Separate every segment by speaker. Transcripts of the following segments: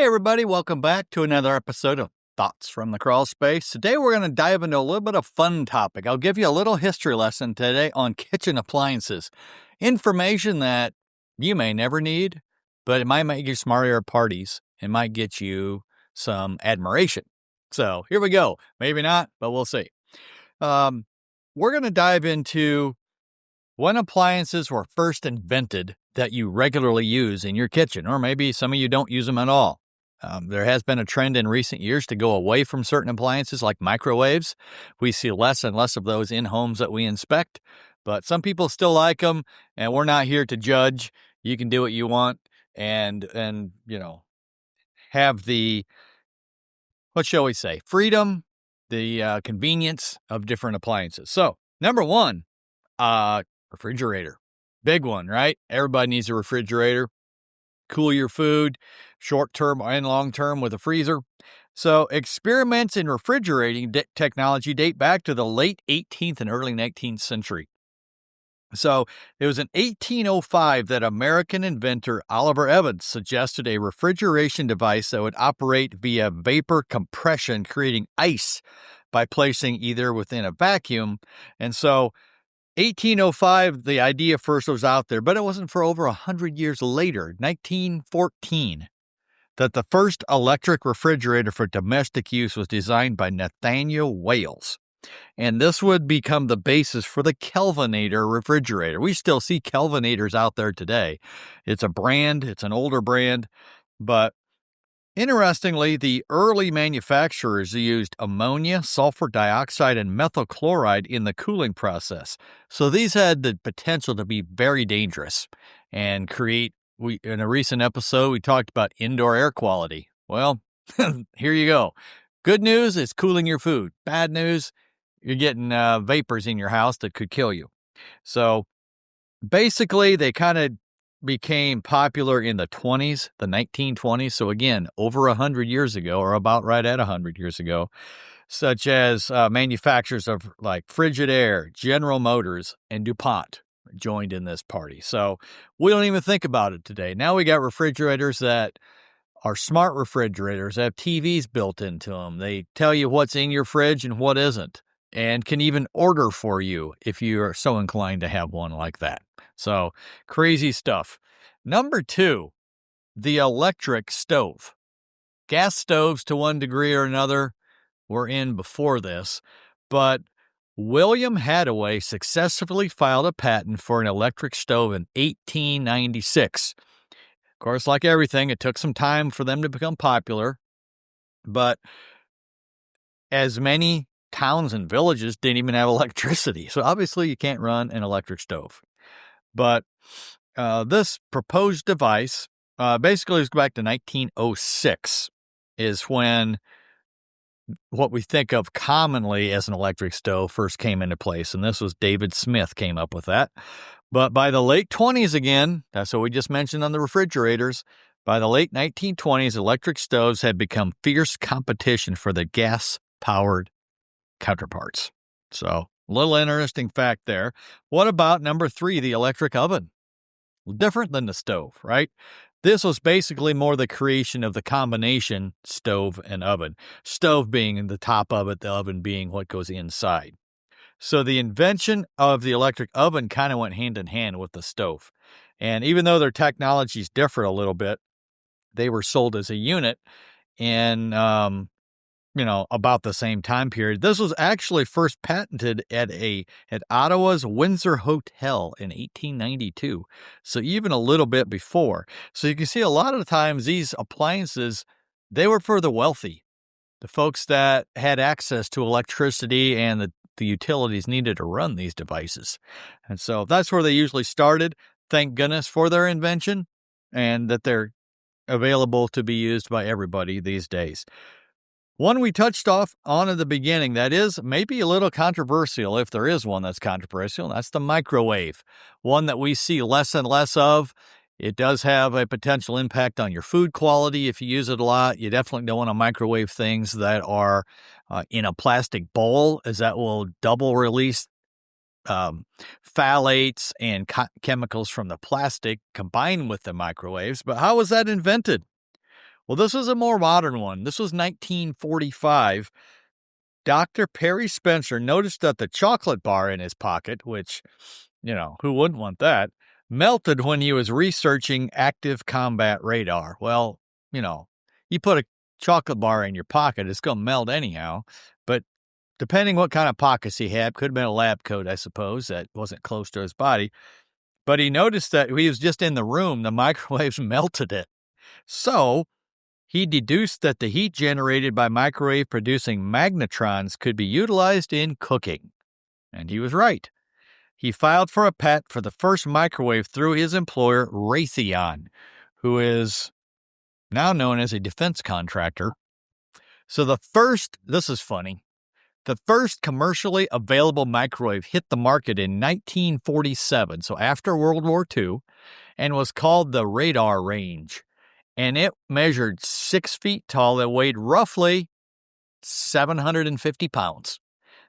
Speaker 1: Hey, everybody, welcome back to another episode of Thoughts from the Crawl Space. Today, we're going to dive into a little bit of fun topic. I'll give you a little history lesson today on kitchen appliances. Information that you may never need, but it might make you smarter at parties. It might get you some admiration. So here we go. Maybe not, but we'll see. We're going to dive into when appliances were first invented that you regularly use in your kitchen, or maybe some of you don't use them at all. There has been a trend in recent years to go away from certain appliances like microwaves. We see less and less of those in homes that we inspect, but some people still like them, and we're not here to judge. You can do what you want and have the, what shall we say, freedom, the convenience of different appliances. So, number one, refrigerator. Big one, right? Everybody needs a refrigerator. Cool your food, short-term and long-term with a freezer. So experiments in refrigerating technology date back to the late 18th and early 19th century. So it was in 1805 that American inventor Oliver Evans suggested a refrigeration device that would operate via vapor compression, creating ice by placing either within a vacuum. And so 1805, the idea first was out there, but it wasn't for over 100 years later, 1914, that the first electric refrigerator for domestic use was designed by Nathaniel Wales. And this would become the basis for the Kelvinator refrigerator. We still see Kelvinators out there today. It's a brand, it's an older brand, but interestingly, the early manufacturers used ammonia, sulfur dioxide, and methyl chloride in the cooling process. So these had the potential to be very dangerous and create, in a recent episode, we talked about indoor air quality. Well, here you go. Good news, it's cooling your food. Bad news, you're getting vapors in your house that could kill you. So basically, they kind of became popular in the 20s, the 1920s. So again, over 100 years ago, or about right at 100 years ago, such as manufacturers of like Frigidaire, General Motors, and DuPont joined in this party. So we don't even think about it today. Now we got refrigerators that are smart refrigerators, have TVs built into them. They tell you what's in your fridge and what isn't, and can even order for you if you are so inclined to have one like that. So, crazy stuff. Number two, the electric stove. Gas stoves, to one degree or another, were in before this, but William Hadaway successfully filed a patent for an electric stove in 1896. Of course, like everything, it took some time for them to become popular, but as many towns and villages didn't even have electricity. So obviously you can't run an electric stove. But this proposed device basically goes back to 1906 is when what we think of commonly as an electric stove first came into place. And this was David Smith came up with that. But by the late 20s again, that's what we just mentioned on the refrigerators, by the late 1920s, electric stoves had become fierce competition for the gas-powered counterparts. So, a little interesting fact there. What about number three, the electric oven? Different than the stove, right? This was basically more the creation of the combination stove and oven. Stove being the top of it, the oven being what goes inside. So the invention of the electric oven kind of went hand in hand with the stove. And even though their technologies differ a little bit, they were sold as a unit in about the same time period. This was actually first patented at Ottawa's Windsor Hotel in 1892. So even a little bit before. So you can see a lot of the times these appliances, they were for the wealthy, the folks that had access to electricity and the utilities needed to run these devices. And so that's where they usually started. Thank goodness for their invention and that they're available to be used by everybody these days. One we touched on at the beginning that is maybe a little controversial, if there is one that's controversial, that's the microwave. One that we see less and less of. It does have a potential impact on your food quality if you use it a lot. You definitely don't want to microwave things that are in a plastic bowl, as that will double release phthalates and chemicals from the plastic combined with the microwaves. But how was that invented? Well, this was a more modern one. This was 1945. Dr. Perry Spencer noticed that the chocolate bar in his pocket, which, who wouldn't want that, melted when he was researching active combat radar. Well, you put a chocolate bar in your pocket, it's going to melt anyhow. But depending what kind of pockets he had, could have been a lab coat, I suppose, that wasn't close to his body. But he noticed that he was just in the room, the microwaves melted it. So he deduced that the heat generated by microwave-producing magnetrons could be utilized in cooking. And he was right. He filed for a patent for the first microwave through his employer, Raytheon, who is now known as a defense contractor. So this is funny, the first commercially available microwave hit the market in 1947, so after World War II, and was called the Radar Range. And it measured 6 feet tall and weighed roughly 750 pounds.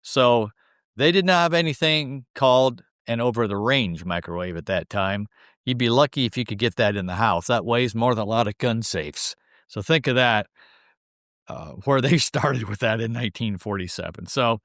Speaker 1: So they did not have anything called an over-the-range microwave at that time. You'd be lucky if you could get that in the house. That weighs more than a lot of gun safes. So think of that, where they started with that in 1947. So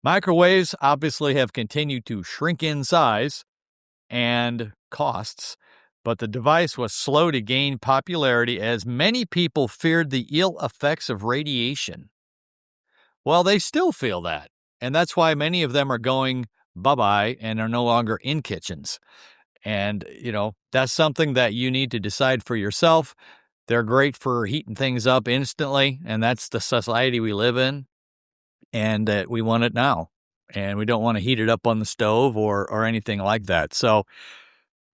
Speaker 1: microwaves obviously have continued to shrink in size and costs, but the device was slow to gain popularity as many people feared the ill effects of radiation. Well, they still feel that, and that's why many of them are going bye-bye and are no longer in kitchens. And, that's something that you need to decide for yourself. They're great for heating things up instantly, and that's the society we live in, and we want it now. And we don't want to heat it up on the stove or anything like that. So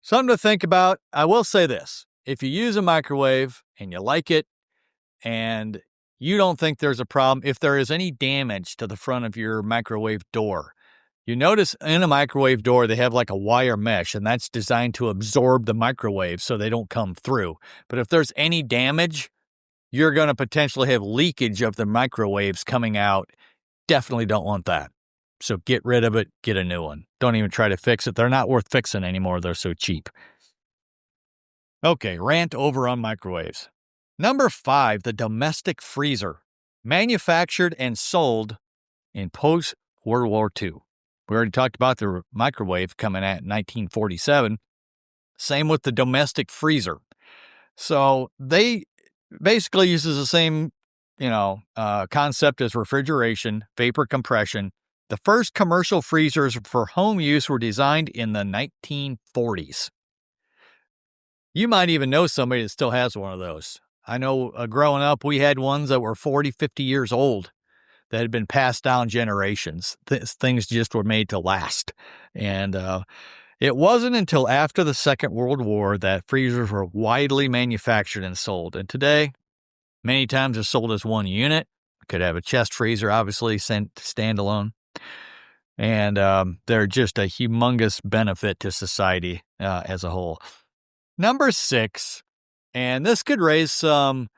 Speaker 1: something to think about. I will say this. If you use a microwave and you like it and you don't think there's a problem, if there is any damage to the front of your microwave door, you notice in a microwave door, they have like a wire mesh, and that's designed to absorb the microwave so they don't come through. But if there's any damage, you're going to potentially have leakage of the microwaves coming out. Definitely don't want that. So get rid of it, get a new one. Don't even try to fix it. They're not worth fixing anymore. They're so cheap. Okay, rant over on microwaves. Number 5, the domestic freezer. Manufactured and sold in post-World War II. We already talked about the microwave coming at 1947. Same with the domestic freezer. So they basically uses the same, concept as refrigeration, vapor compression. The first commercial freezers for home use were designed in the 1940s. You might even know somebody that still has one of those. I know growing up, we had ones that were 40, 50 years old that had been passed down generations. Things just were made to last. And it wasn't until after the Second World War that freezers were widely manufactured and sold. And today, many times they're sold as one unit. Could have a chest freezer, obviously, standalone. And they're just a humongous benefit to society as a whole. Number 6, and this could raise some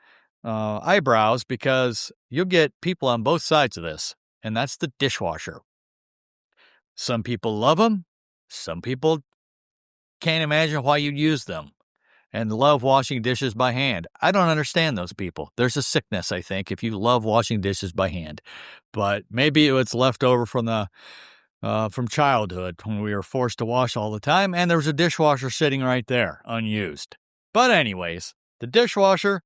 Speaker 1: eyebrows because you'll get people on both sides of this, and that's the dishwasher. Some people love them. Some people can't imagine why you'd use them and love washing dishes by hand. I don't understand those people. There's a sickness, I think, if you love washing dishes by hand. But maybe it's left over from childhood when we were forced to wash all the time, and there was a dishwasher sitting right there, unused. But anyways, the dishwasher,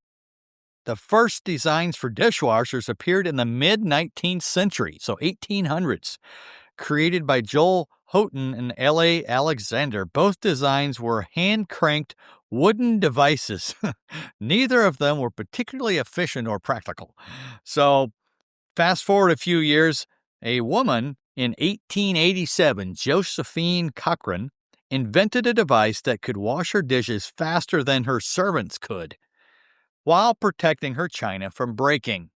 Speaker 1: the first designs for dishwashers appeared in the mid-19th century, so 1800s, created by Joel Houghton and L.A. Alexander. Both designs were hand-cranked wooden devices. Neither of them were particularly efficient or practical. So fast forward a few years, a woman in 1887, Josephine Cochran, invented a device that could wash her dishes faster than her servants could, while protecting her china from breaking.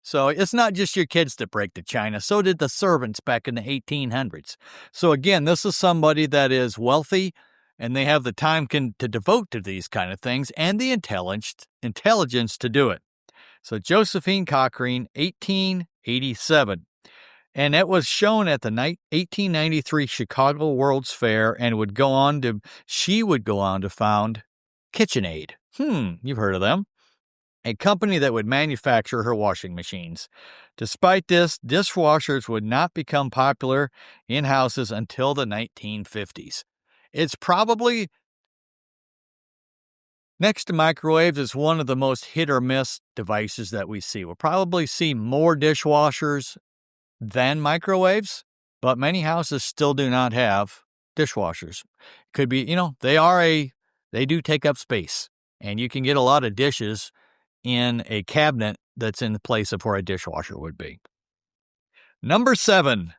Speaker 1: So it's not just your kids that break the china. So did the servants back in the 1800s. So again, this is somebody that is wealthy and they have the time to devote to these kind of things and the intelligence to do it. So Josephine Cochran, 1887. And it was shown at the 1893 Chicago World's Fair and she would go on to found KitchenAid. You've heard of them. a company that would manufacture her washing machines. Despite this, dishwashers would not become popular in houses until the 1950s. It's probably, next to microwaves, is one of the most hit or miss devices that we see. We'll probably see more dishwashers than microwaves, but many houses still do not have dishwashers. Could be, they do take up space, and you can get a lot of dishes in a cabinet that's in the place of where a dishwasher would be. Number 7,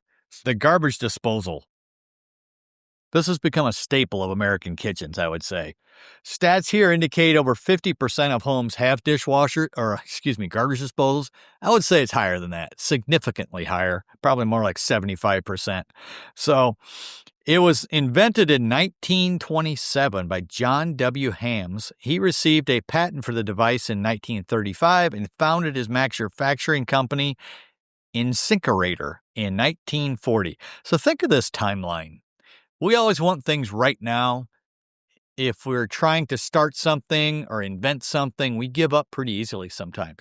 Speaker 1: the garbage disposal. This has become a staple of American kitchens, I would say. Stats here indicate over 50% of homes have garbage disposals. I would say it's higher than that, significantly higher, probably more like 75%. So it was invented in 1927 by John W. Hams. He received a patent for the device in 1935 and founded his manufacturing company, Incinerator, in 1940. So think of this timeline. We always want things right now. If we're trying to start something or invent something, we give up pretty easily sometimes.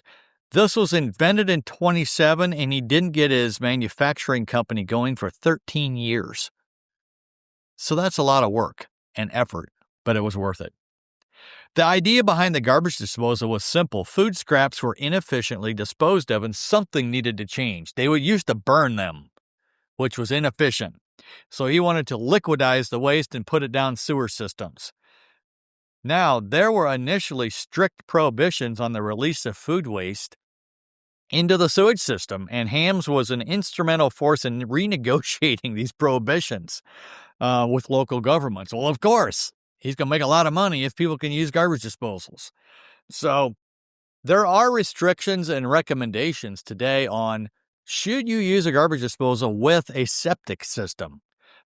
Speaker 1: This was invented in 27, and he didn't get his manufacturing company going for 13 years. So that's a lot of work and effort, but it was worth it. The idea behind the garbage disposal was simple. Food scraps were inefficiently disposed of, and something needed to change. They would use to burn them, which was inefficient. So he wanted to liquidize the waste and put it down sewer systems. Now, there were initially strict prohibitions on the release of food waste into the sewage system, and Hams was an instrumental force in renegotiating these prohibitions with local governments. Well, of course, he's going to make a lot of money if people can use garbage disposals. So there are restrictions and recommendations today on should you use a garbage disposal with a septic system,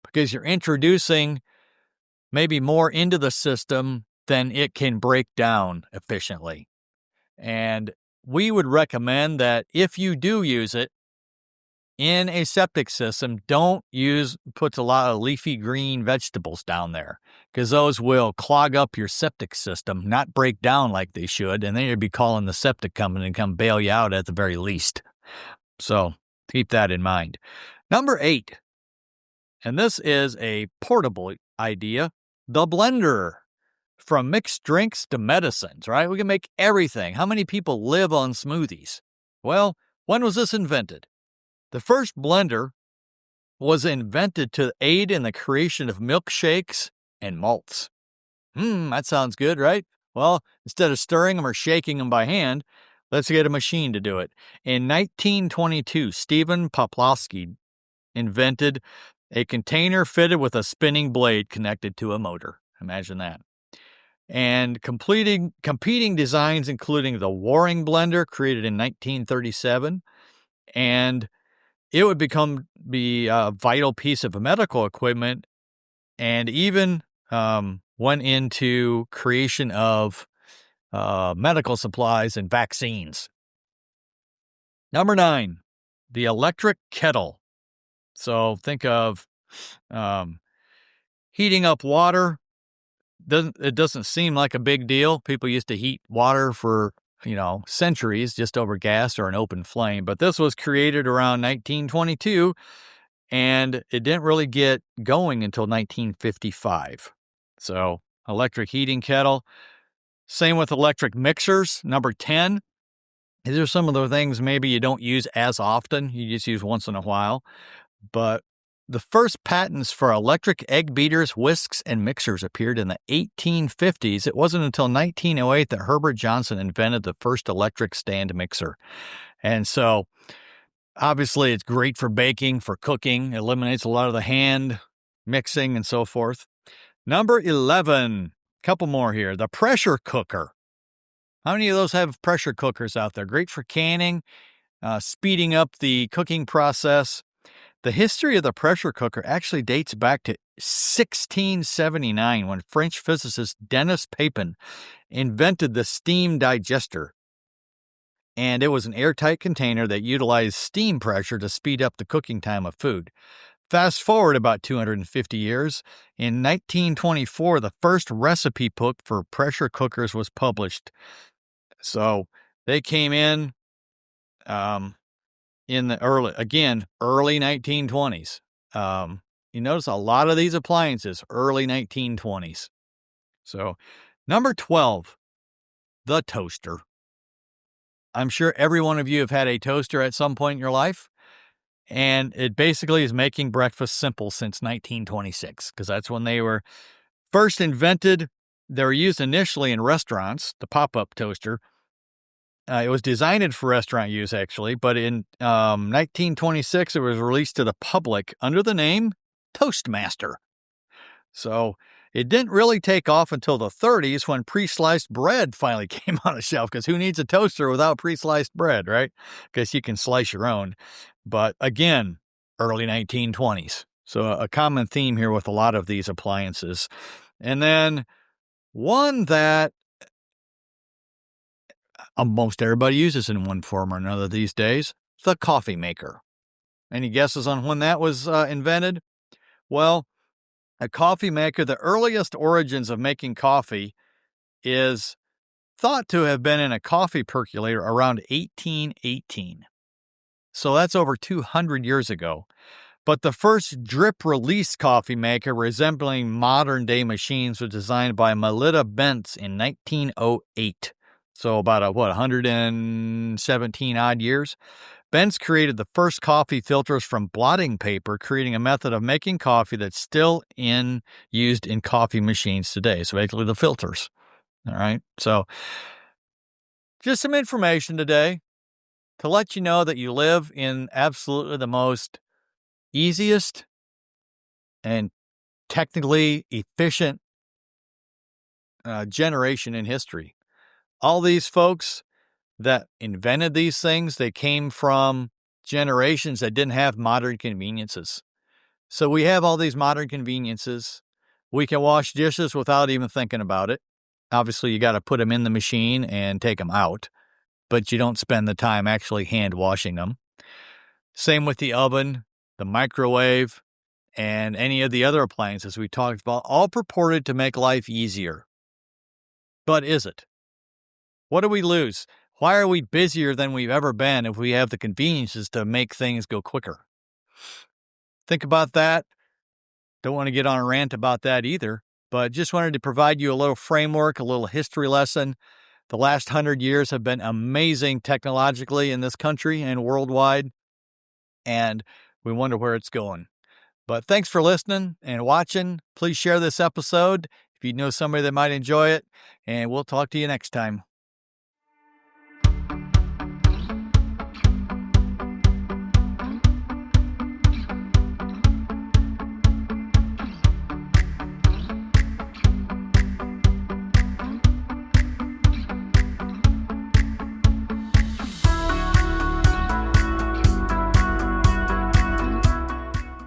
Speaker 1: because you're introducing maybe more into the system than it can break down efficiently. And we would recommend that if you do use it in a septic system, don't put a lot of leafy green vegetables down there, because those will clog up your septic system, not break down like they should, and then you'd be calling the septic company to come bail you out at the very least. So keep that in mind. Number 8, and this is a portable idea, the blender. From mixed drinks to medicines, right? We can make everything. How many people live on smoothies? Well, when was this invented? The first blender was invented to aid in the creation of milkshakes and malts. That sounds good, right? Well, instead of stirring them or shaking them by hand, let's get a machine to do it. In 1922, Stephen Poplawski invented a container fitted with a spinning blade connected to a motor. Imagine that. And competing designs, including the Waring blender, created in 1937, and it would be a vital piece of medical equipment, and even went into creation of medical supplies and vaccines. Number 9, the electric kettle. So think of heating up water. It doesn't seem like a big deal. People used to heat water for, centuries just over gas or an open flame. But this was created around 1922, and it didn't really get going until 1955. So electric heating kettle. Same with electric mixers. Number 10. These are some of the things maybe you don't use as often. You just use once in a while. But the first patents for electric egg beaters, whisks, and mixers appeared in the 1850s. It wasn't until 1908 that Herbert Johnson invented the first electric stand mixer. And so, obviously, it's great for baking, for cooking. It eliminates a lot of the hand mixing and so forth. Number 11, couple more here. The pressure cooker. How many of those have pressure cookers out there? Great for canning, speeding up the cooking process. The history of the pressure cooker actually dates back to 1679 when French physicist Denis Papin invented the steam digester. And it was an airtight container that utilized steam pressure to speed up the cooking time of food. Fast forward about 250 years, in 1924, the first recipe book for pressure cookers was published. So They came in the early 1920s. You notice a lot of these appliances, early 1920s. So, number 12, the toaster. I'm sure every one of you have had a toaster at some point in your life, and it basically is making breakfast simple since 1926, because that's when they were first invented. They were used initially in restaurants, the pop-up toaster. It was designed for restaurant use, actually, but in 1926, it was released to the public under the name Toastmaster. So it didn't really take off until the 30s when pre-sliced bread finally came on the shelf, because who needs a toaster without pre-sliced bread, right? Because you can slice your own. But again, early 1920s. So a common theme here with a lot of these appliances. And then one that almost everybody uses in one form or another these days, the coffee maker. Any guesses on when that was invented? Well, a coffee maker, the earliest origins of making coffee is thought to have been in a coffee percolator around 1818. So that's over 200 years ago. But the first drip release coffee maker resembling modern day machines was designed by Melita Bentz in 1908. So about 117 odd years. Bentz created the first coffee filters from blotting paper, creating a method of making coffee that's still used in coffee machines today. So basically the filters. All right. So just some information today to let you know that you live in absolutely the most easiest and technically efficient generation in history. All these folks that invented these things, they came from generations that didn't have modern conveniences. So we have all these modern conveniences. We can wash dishes without even thinking about it. Obviously, you got to put them in the machine and take them out, but you don't spend the time actually hand washing them. Same with the oven, the microwave, and any of the other appliances we talked about, all purported to make life easier. But is it? What do we lose? Why are we busier than we've ever been if we have the conveniences to make things go quicker? Think about that. Don't want to get on a rant about that either, but just wanted to provide you a little framework, a little history lesson. The last 100 years have been amazing technologically in this country and worldwide, and we wonder where it's going. But thanks for listening and watching. Please share this episode if you know somebody that might enjoy it, and we'll talk to you next time.